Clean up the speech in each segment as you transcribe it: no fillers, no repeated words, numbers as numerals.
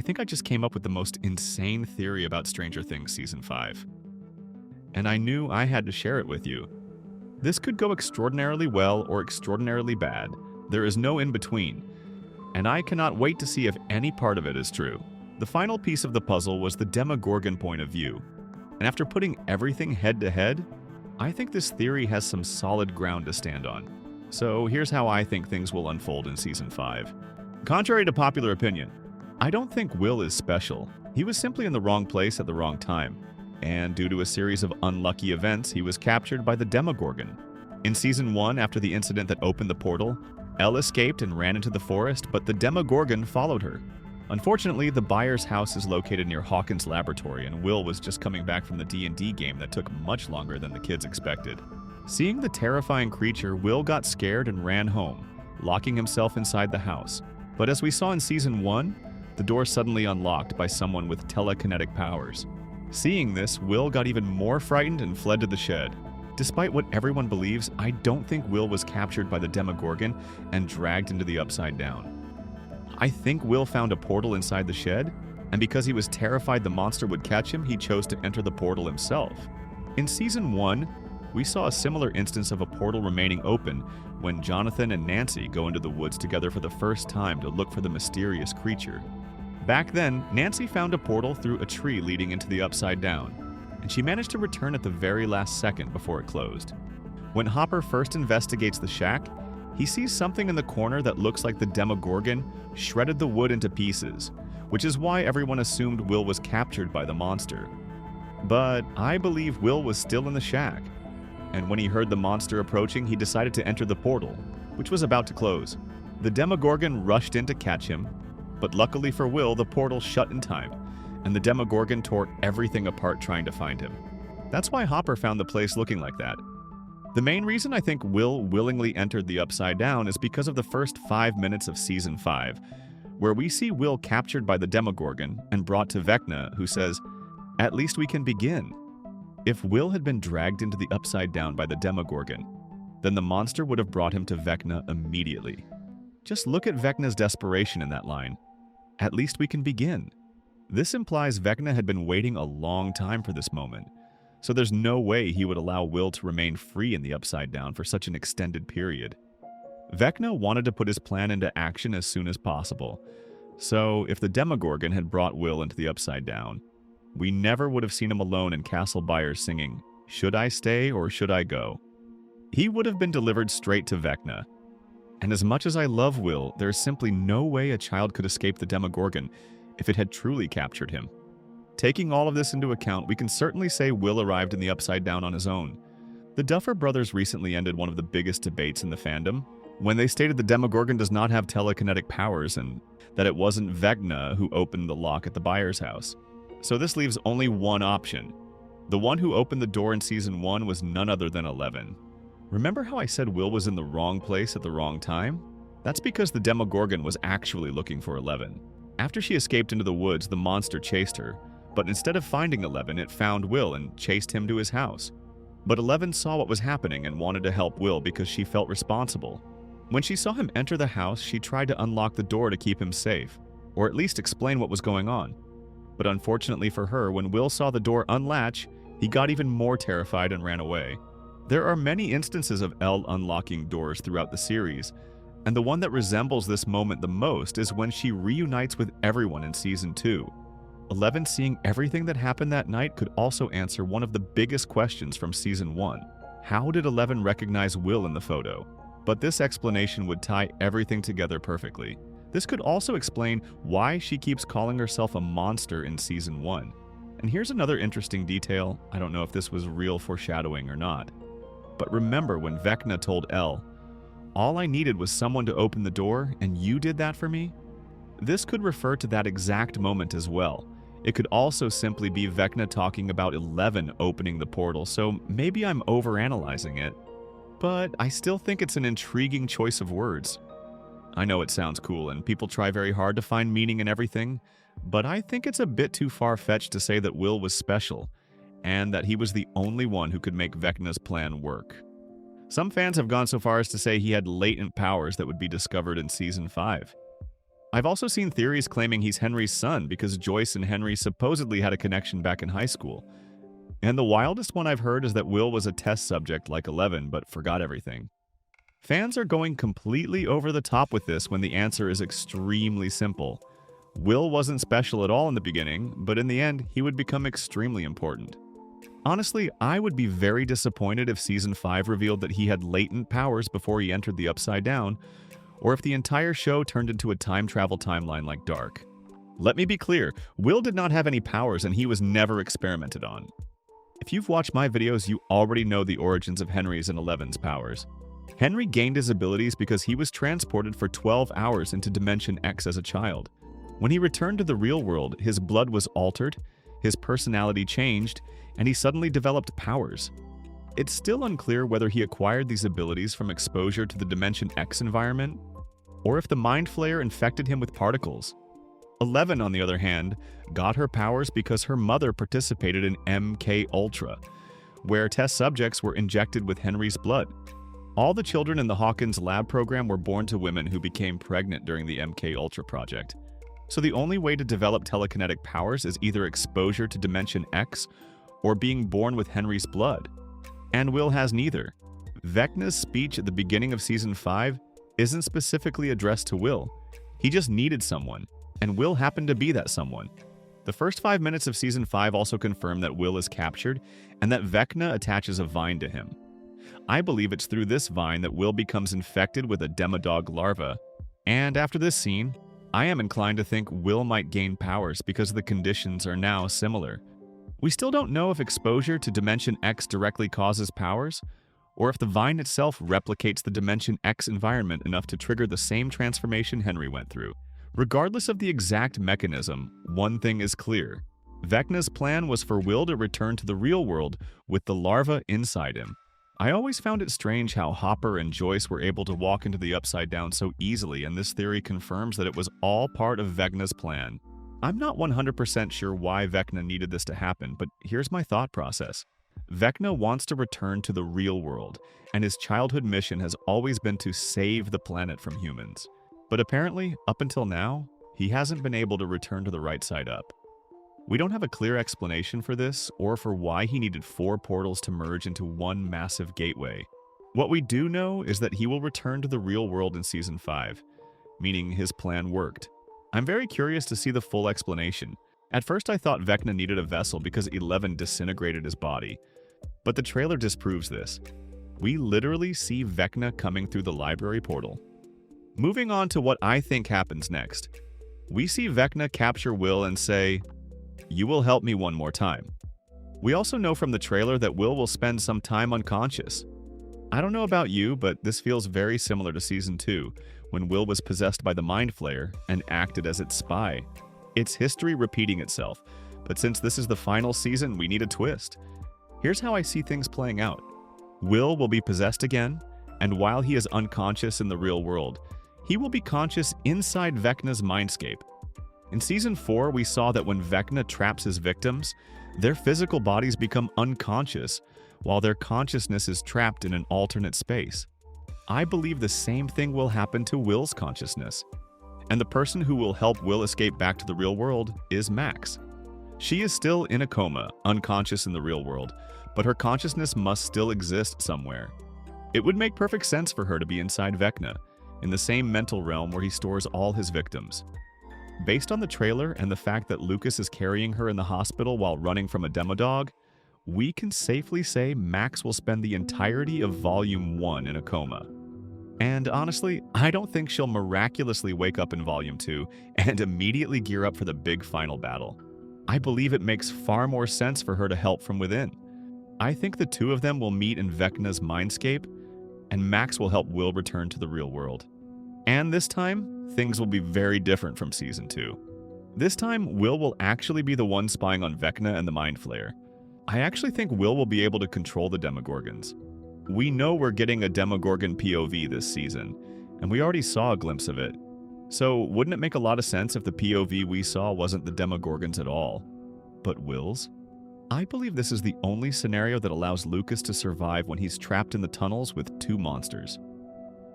think I just came up with the most insane theory about Stranger Things Season 5. And I knew I had to share it with you. This could go extraordinarily well or extraordinarily bad. There is no in between. And I cannot wait to see if any part of it is true. The final piece of the puzzle was the Demogorgon point of view. And after putting everything head to head, I think this theory has some solid ground to stand on. So here's how I think things will unfold in Season 5. Contrary to popular opinion, I don't think Will is special. He was simply in the wrong place at the wrong time. And due to a series of unlucky events, he was captured by the Demogorgon. In Season 1, after the incident that opened the portal, Elle escaped and ran into the forest, but the Demogorgon followed her. Unfortunately, the Byers' house is located near Hawkins' laboratory, and Will was just coming back from the D&D game that took much longer than the kids expected. Seeing the terrifying creature, Will got scared and ran home, locking himself inside the house. But as we saw in Season 1, the door suddenly unlocked by someone with telekinetic powers. Seeing this, Will got even more frightened and fled to the shed. Despite what everyone believes, I don't think Will was captured by the Demogorgon and dragged into the Upside Down. I think Will found a portal inside the shed, and because he was terrified the monster would catch him, he chose to enter the portal himself. In Season 1, we saw a similar instance of a portal remaining open when Jonathan and Nancy go into the woods together for the first time to look for the mysterious creature. Back then, Nancy found a portal through a tree leading into the Upside Down, and she managed to return at the very last second before it closed. When Hopper first investigates the shack, he sees something in the corner that looks like the Demogorgon shredded the wood into pieces, which is why everyone assumed Will was captured by the monster. But I believe Will was still in the shack, and when he heard the monster approaching, he decided to enter the portal, which was about to close. The Demogorgon rushed in to catch him, but luckily for Will, the portal shut in time, and the Demogorgon tore everything apart trying to find him. That's why Hopper found the place looking like that. The main reason I think Will willingly entered the Upside Down is because of the first 5 minutes of Season 5, where we see Will captured by the Demogorgon and brought to Vecna, who says, "At least we can begin." If Will had been dragged into the Upside Down by the Demogorgon, then the monster would have brought him to Vecna immediately. Just look at Vecna's desperation in that line. "At least we can begin." This implies Vecna had been waiting a long time for this moment, so there's no way he would allow Will to remain free in the Upside Down for such an extended period. Vecna wanted to put his plan into action as soon as possible, so if the Demogorgon had brought Will into the Upside Down, we never would have seen him alone in Castle Byers singing, "Should I stay or should I go?" He would have been delivered straight to Vecna. And as much as I love Will, there's simply no way a child could escape the Demogorgon if it had truly captured him. Taking all of this into account, we can certainly say Will arrived in the Upside Down on his own. The Duffer Brothers recently ended one of the biggest debates in the fandom, when they stated the Demogorgon does not have telekinetic powers and that it wasn't Vecna who opened the lock at the Byers' house. So this leaves only one option. The one who opened the door in Season 1 was none other than 11. Remember how I said Will was in the wrong place at the wrong time? That's because the Demogorgon was actually looking for 11. After she escaped into the woods, the monster chased her, but instead of finding 11, it found Will and chased him to his house. But 11 saw what was happening and wanted to help Will because she felt responsible. When she saw him enter the house, she tried to unlock the door to keep him safe, or at least explain what was going on. But unfortunately for her, when Will saw the door unlatch, he got even more terrified and ran away. There are many instances of Elle unlocking doors throughout the series, and the one that resembles this moment the most is when she reunites with everyone in Season 2. 11 seeing everything that happened that night could also answer one of the biggest questions from Season 1. How did 11 recognize Will in the photo? But this explanation would tie everything together perfectly. This could also explain why she keeps calling herself a monster in Season 1. And here's another interesting detail. I don't know if this was real foreshadowing or not. But remember when Vecna told Elle, "All I needed was someone to open the door, and you did that for me?" This could refer to that exact moment as well. It could also simply be Vecna talking about 11 opening the portal, so maybe I'm overanalyzing it. But I still think it's an intriguing choice of words. I know it sounds cool, and people try very hard to find meaning in everything, but I think it's a bit too far-fetched to say that Will was special, and that he was the only one who could make Vecna's plan work. Some fans have gone so far as to say he had latent powers that would be discovered in Season 5. I've also seen theories claiming he's Henry's son because Joyce and Henry supposedly had a connection back in high school. And the wildest one I've heard is that Will was a test subject like 11 but forgot everything. Fans are going completely over the top with this when the answer is extremely simple. Will wasn't special at all in the beginning, but in the end, he would become extremely important. Honestly, I would be very disappointed if Season 5 revealed that he had latent powers before he entered the Upside Down, or if the entire show turned into a time travel timeline like Dark. Let me be clear, Will did not have any powers and he was never experimented on. If you've watched my videos, you already know the origins of Henry's and Eleven's powers. Henry gained his abilities because he was transported for 12 hours into Dimension X as a child. When he returned to the real world, his blood was altered, his personality changed, and he suddenly developed powers. It's still unclear whether he acquired these abilities from exposure to the Dimension X environment, or if the Mind Flayer infected him with particles. Eleven, on the other hand, got her powers because her mother participated in MK Ultra, where test subjects were injected with Henry's blood. All the children in the Hawkins lab program were born to women who became pregnant during the MK Ultra project. So the only way to develop telekinetic powers is either exposure to Dimension X or being born with Henry's blood. And Will has neither. Vecna's speech at the beginning of Season 5 isn't specifically addressed to Will. He just needed someone, and Will happened to be that someone. The first 5 minutes of Season 5 also confirm that Will is captured and that Vecna attaches a vine to him. I believe it's through this vine that Will becomes infected with a Demogorgon larva, and after this scene, I am inclined to think Will might gain powers because the conditions are now similar. We still don't know if exposure to Dimension X directly causes powers, or if the vine itself replicates the Dimension X environment enough to trigger the same transformation Henry went through. Regardless of the exact mechanism, one thing is clear. Vecna's plan was for Will to return to the real world with the larva inside him. I always found it strange how Hopper and Joyce were able to walk into the Upside Down so easily, and this theory confirms that it was all part of Vecna's plan. I'm not 100% sure why Vecna needed this to happen, but here's my thought process. Vecna wants to return to the real world, and his childhood mission has always been to save the planet from humans. But apparently, up until now, he hasn't been able to return to the right side up. We don't have a clear explanation for this, or for why he needed 4 portals to merge into one massive gateway. What we do know is that he will return to the real world in Season 5, meaning his plan worked. I'm very curious to see the full explanation. At first I thought Vecna needed a vessel because 11 disintegrated his body, but the trailer disproves this. We literally see Vecna coming through the library portal. Moving on to what I think happens next. We see Vecna capture Will and say, "You will help me one more time." We also know from the trailer that Will spend some time unconscious. I don't know about you, but this feels very similar to Season 2, when Will was possessed by the Mind Flayer and acted as its spy. It's history repeating itself, but since this is the final season, we need a twist. Here's how I see things playing out. Will be possessed again, and while he is unconscious in the real world, he will be conscious inside Vecna's mindscape. In Season 4, we saw that when Vecna traps his victims, their physical bodies become unconscious, while their consciousness is trapped in an alternate space. I believe the same thing will happen to Will's consciousness. And the person who will help Will escape back to the real world is Max. She is still in a coma, unconscious in the real world, but her consciousness must still exist somewhere. It would make perfect sense for her to be inside Vecna, in the same mental realm where he stores all his victims. Based on the trailer and the fact that Lucas is carrying her in the hospital while running from a Demodog, we can safely say Max will spend the entirety of Volume 1 in a coma. And honestly, I don't think she'll miraculously wake up in Volume 2 and immediately gear up for the big final battle. I believe it makes far more sense for her to help from within. I think the two of them will meet in Vecna's mindscape, and Max will help Will return to the real world. And this time, things will be very different from Season 2. This time, Will actually be the one spying on Vecna and the Mind Flayer. I actually think Will be able to control the Demogorgons. We know we're getting a Demogorgon POV this season, and we already saw a glimpse of it. So wouldn't it make a lot of sense if the POV we saw wasn't the Demogorgons at all, but Will's? I believe this is the only scenario that allows Lucas to survive when he's trapped in the tunnels with 2 monsters.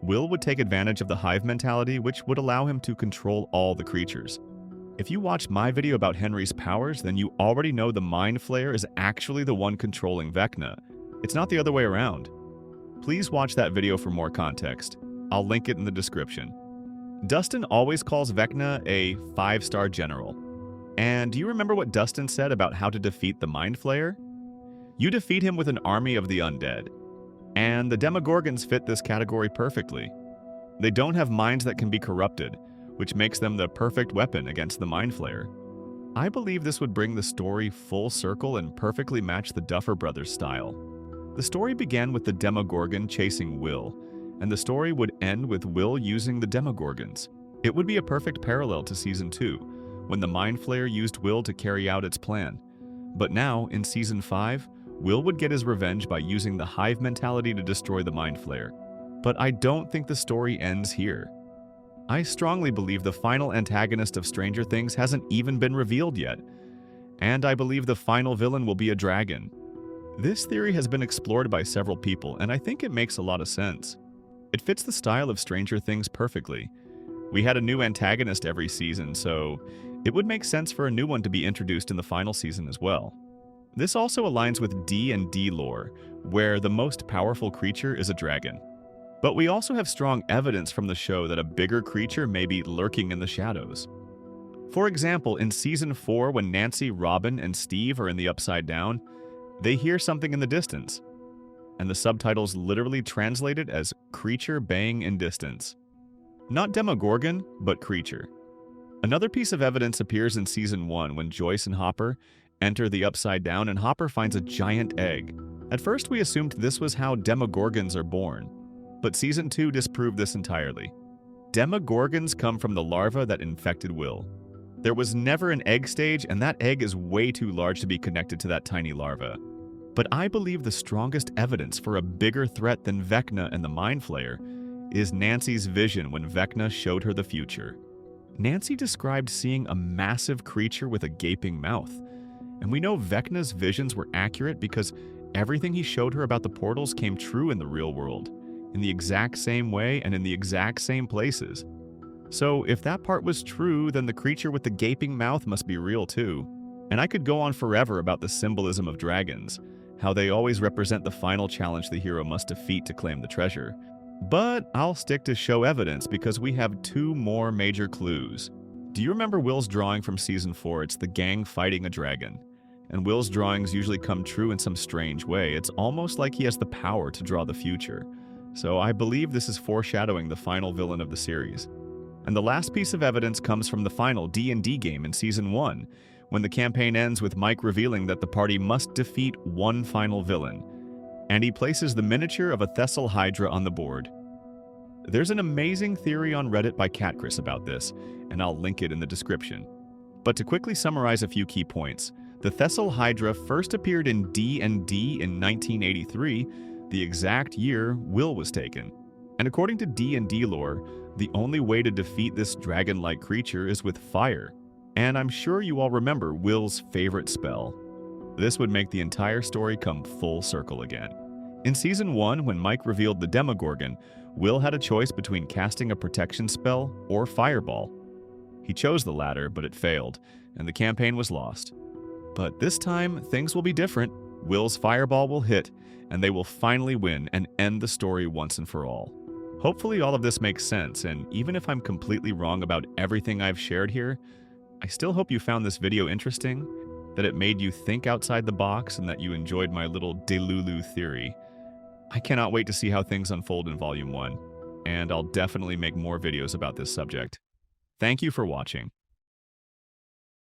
Will would take advantage of the hive mentality, which would allow him to control all the creatures. If you watched my video about Henry's powers, then you already know the Mind Flayer is actually the one controlling Vecna. It's not the other way around. Please watch that video for more context. I'll link it in the description. Dustin always calls Vecna a 5-star general. And do you remember what Dustin said about how to defeat the Mind Flayer? You defeat him with an army of the undead. And the Demogorgons fit this category perfectly. They don't have minds that can be corrupted, which makes them the perfect weapon against the Mind Flayer. I believe this would bring the story full circle and perfectly match the Duffer Brothers style. The story began with the Demogorgon chasing Will, and the story would end with Will using the Demogorgons. It would be a perfect parallel to Season 2, when the Mind Flayer used Will to carry out its plan. But now, in Season 5, Will would get his revenge by using the hive mentality to destroy the Mind Flayer. But I don't think the story ends here. I strongly believe the final antagonist of Stranger Things hasn't even been revealed yet. And I believe the final villain will be a dragon. This theory has been explored by several people, and I think it makes a lot of sense. It fits the style of Stranger Things perfectly. We had a new antagonist every season, so it would make sense for a new one to be introduced in the final season as well. This also aligns with D&D lore, where the most powerful creature is a dragon. But we also have strong evidence from the show that a bigger creature may be lurking in the shadows. For example, in Season 4, when Nancy, Robin, and Steve are in the Upside Down, they hear something in the distance, and the subtitles literally translate it as "creature baying in distance." Not Demogorgon, but creature. Another piece of evidence appears in Season 1 when Joyce and Hopper enter the Upside Down and Hopper finds a giant egg. At first we assumed this was how Demogorgons are born, but Season 2 disproved this entirely. Demogorgons come from the larva that infected Will. There was never an egg stage, and that egg is way too large to be connected to that tiny larva. But I believe the strongest evidence for a bigger threat than Vecna and the Mind Flayer is Nancy's vision when Vecna showed her the future. Nancy described seeing a massive creature with a gaping mouth. And we know Vecna's visions were accurate because everything he showed her about the portals came true in the real world, in the exact same way and in the exact same places. So if that part was true, then the creature with the gaping mouth must be real too. And I could go on forever about the symbolism of dragons, how they always represent the final challenge the hero must defeat to claim the treasure. But I'll stick to show evidence because we have 2 more major clues. Do you remember Will's drawing from Season 4? It's the gang fighting a dragon. And Will's drawings usually come true in some strange way. It's almost like he has the power to draw the future. So I believe this is foreshadowing the final villain of the series. And the last piece of evidence comes from the final D&D game in Season 1, when the campaign ends with Mike revealing that the party must defeat one final villain, and he places the miniature of a Thessal Hydra on the board. There's an amazing theory on Reddit by Catchris about this, and I'll link it in the description. But to quickly summarize a few key points, the Thessal Hydra first appeared in D&D in 1983, the exact year Will was taken. And according to D&D lore, the only way to defeat this dragon-like creature is with fire. And I'm sure you all remember Will's favorite spell. This would make the entire story come full circle again. In Season 1, when Mike revealed the Demogorgon, Will had a choice between casting a protection spell or fireball. He chose the latter, but it failed, and the campaign was lost. But this time, things will be different. Will's fireball will hit, and they will finally win and end the story once and for all. Hopefully all of this makes sense, and even if I'm completely wrong about everything I've shared here, I still hope you found this video interesting, that it made you think outside the box, and that you enjoyed my little Delulu theory. I cannot wait to see how things unfold in Volume 1, and I'll definitely make more videos about this subject. Thank you for watching.